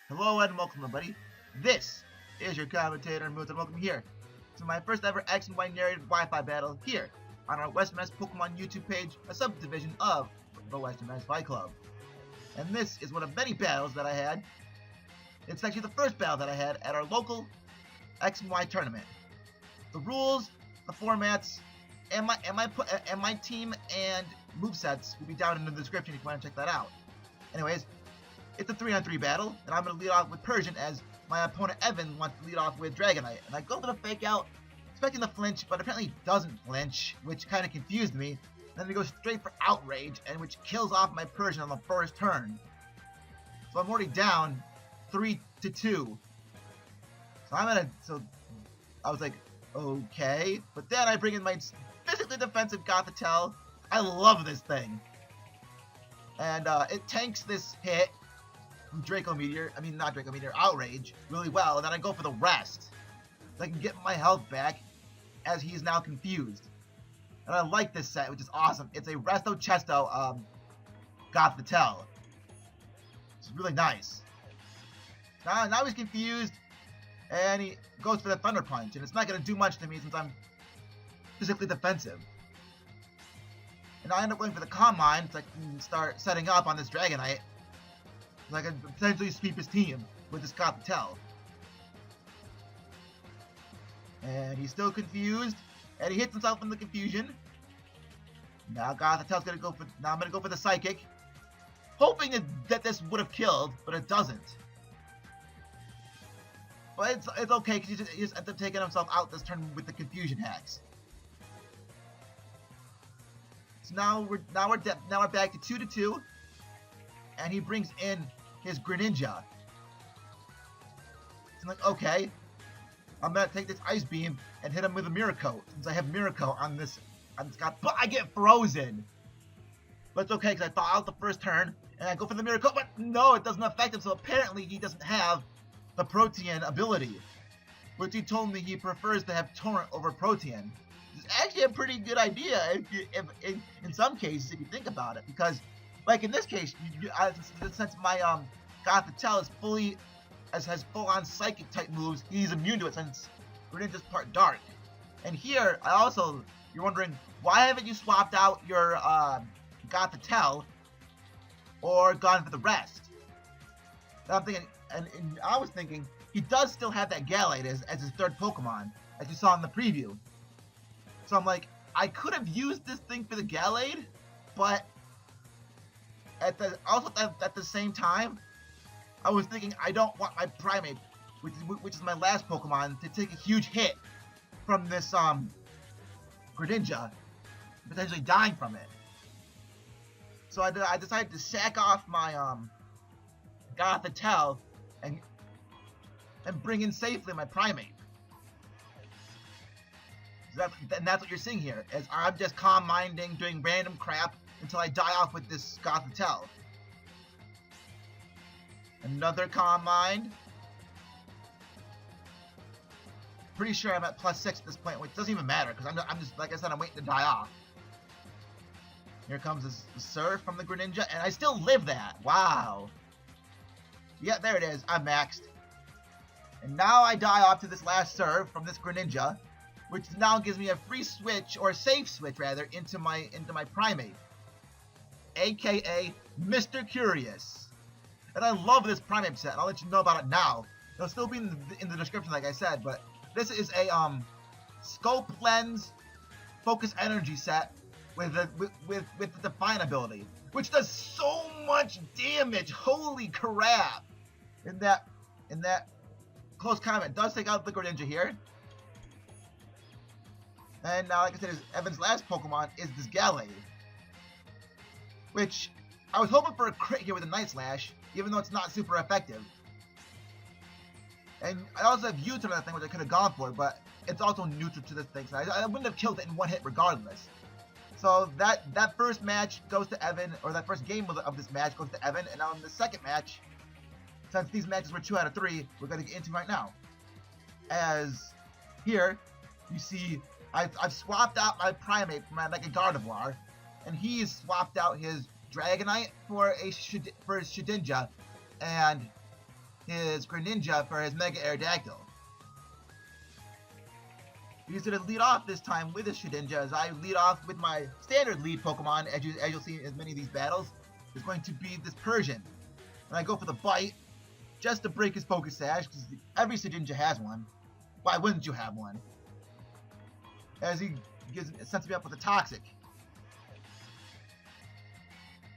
Hello and welcome everybody. This is your commentator Moose and welcome here to my first ever X and Y narrated Wi-Fi battle here on our Western Mass Pokemon YouTube page, a subdivision of the Western Mass Fight Club. And this is one of many battles that I had. It's actually the first battle that I had at our local X and Y tournament. The rules, the formats, and my team and movesets will be down in the description if you want to check that out. Anyways, it's a 3-on-3 battle, and I'm going to lead off with Persian as my opponent Evan wants to lead off with Dragonite. And I go for the fake out, expecting the flinch, but apparently he doesn't flinch, which kind of confused me. Then he goes straight for Outrage, and which kills off my Persian on the first turn. So I'm already down 3-2. So I was like, okay. But then I bring in my physically defensive Gothitelle. I love this thing. And it tanks this hit from Outrage really well, and then I go for the rest so I can get my health back as he's now confused. And I like this set, which is awesome. It's a Resto Chesto Gothitelle. It's really nice. Now he's confused, and he goes for the Thunder Punch, and it's not going to do much to me since I'm physically defensive. And I end up going for the Calm Mind so I can start setting up on this Dragonite. So I can potentially sweep his team with this Gothitelle. And he's still confused, and he hits himself in the confusion. Now Gothitelle's gonna go for. Now I'm gonna go for the Psychic, hoping that this would have killed, but it doesn't. But it's okay because he just ends up taking himself out this turn with the confusion hacks. So now we're back to 2-2, and he brings in his Greninja. So I'm like, okay, I'm gonna take this Ice Beam and hit him with a Mirror Coat since I have Mirror Coat on this guy. But I get frozen. But it's okay because I thaw out the first turn and I go for the Mirror Coat, but no, it doesn't affect him. So apparently he doesn't have the Protean ability, which he told me he prefers to have Torrent over Protean. It's actually a pretty good idea in some cases if you think about it, because like in this case, since my Gothitelle is has full-on Psychic type moves, he's immune to it since Greninja's part Dark. And here, you're wondering, why haven't you swapped out your Gothitelle or gone for the rest? And I'm thinking, and I was thinking, he does still have that Gallade as his third Pokemon, as you saw in the preview. So I'm like, I could have used this thing for the Gallade, but at the same time, I was thinking I don't want my Primeape, which is my last Pokemon, to take a huge hit from this Greninja, potentially dying from it. So I decided to sack off my Gothitelle and bring in safely my Primeape. So that's what you're seeing here, as I'm just calm minding, doing random crap until I die off with this Gothitelle. Another Calm Mind. Pretty sure I'm at +6 at this point, which doesn't even matter because I'm just, like I said, I'm waiting to die off. Here comes this Surf from the Greninja, and I still live that. Wow. Yeah, there it is. I'm maxed. And now I die off to this last Surf from this Greninja, which now gives me a free switch, or a safe switch rather, into my Primeape, aka Mr. Curious. And I love this Primeape set, and I'll let you know about it now. It'll still be in the description, like I said, but this is a Scope Lens Focus Energy set with the Defiant ability, which does so much damage. Holy crap! In that close combat, does take out the Greninja here. And now, like I said, Evan's last Pokemon is this Gallade, which I was hoping for a crit here with a Night Slash, even though it's not super effective. And I also have U-turn on that thing, which I could have gone for, but it's also neutral to this thing, so I wouldn't have killed it in one hit regardless. So that first match goes to Evan, or that first game of this match goes to Evan, and now in the second match, since these matches were 2 out of 3, we're going to get into right now. As here, you see, I've swapped out my Primeape for like a Gardevior, and he's swapped out his Dragonite for his Shedinja, and his Greninja for his Mega Aerodactyl. He's going to lead off this time with his Shedinja, as I lead off with my standard lead Pokemon, as you'll see in many of these battles, is going to be this Persian. And I go for the Bite, just to break his Focus Sash, because every Shedinja has one. Why wouldn't you have one? As he sets me up with a Toxic.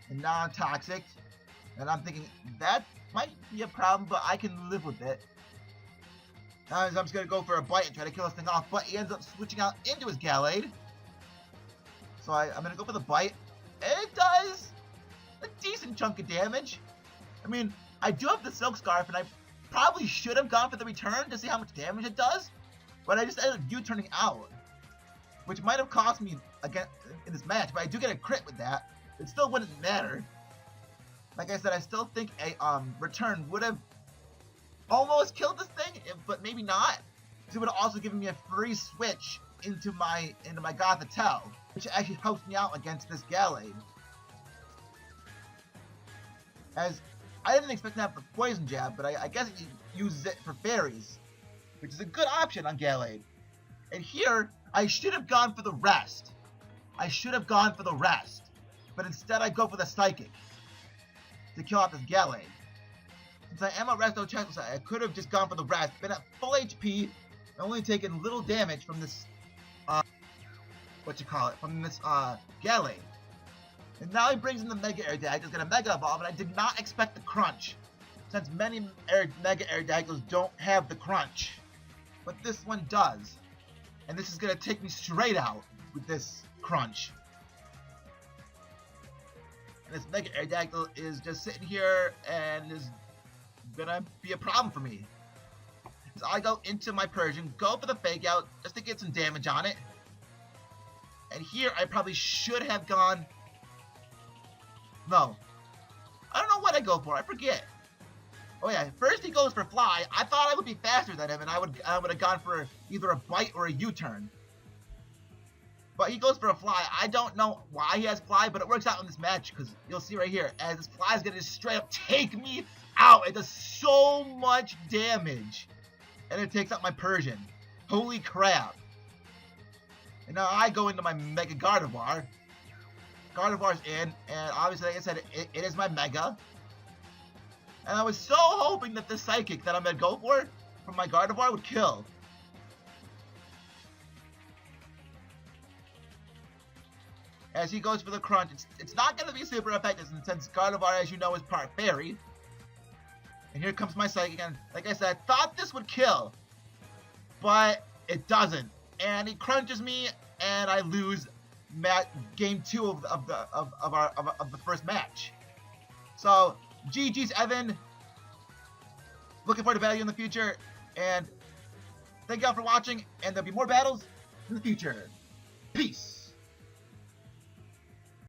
And non-Toxic. And I'm thinking, that might be a problem, but I can live with it. I'm just going to go for a Bite and try to kill this thing off, but he ends up switching out into his Gallade. So I'm going to go for the Bite. And it does a decent chunk of damage. I mean, I do have the Silk Scarf, and I probably should have gone for the return to see how much damage it does. But I just ended up U-turning out, which might have cost me again in this match. But I do get a crit with that. It still wouldn't matter. Like I said, I still think a return would have almost killed this thing, but maybe not. Because it would have also given me a free switch into my Gothitelle, which actually helps me out against this Gallade. As I didn't expect to have the Poison Jab, but I guess it uses it for fairies, which is a good option on Gallade. And here, I should have gone for the rest. But instead I go for the Psychic to kill off this Gallade. Since I am a Resto Chesto, I could have just gone for the rest, been at full HP, and only taken little damage from this, from this Gallade. And now he brings in the Mega Aerodactyl, he's gonna Mega Evolve, and I did not expect the Crunch, since many Mega Aerodactyls don't have the Crunch. But this one does. And this is gonna take me straight out with this Crunch. And this Mega Aerodactyl is just sitting here and is gonna be a problem for me. So I go into my Persian, go for the Fake Out just to get some damage on it. And here I probably should have gone. No. I don't know what I go for, I forget. Oh yeah, first he goes for Fly. I thought I would be faster than him and I would have gone for either a Bite or a U-turn. But he goes for a Fly. I don't know why he has Fly, but it works out in this match because you'll see right here, as this Fly is going to just straight up take me out. It does so much damage. And it takes out my Persian. Holy crap. And now I go into my Mega Gardevoir. Gardevoir's in, and obviously, like I said, it is my Mega. And I was so hoping that the Psychic that I'm going to go for from my Gardevoir would kill. As he goes for the Crunch, it's not going to be super effective since Gardevoir, as you know, is part Fairy. And here comes my Psychic, and like I said, I thought this would kill, but it doesn't. And he crunches me, and I lose game 2 of the first match. So GG's, Evan. Looking forward to battle you in the future, and thank y'all for watching. And there'll be more battles in the future. Peace.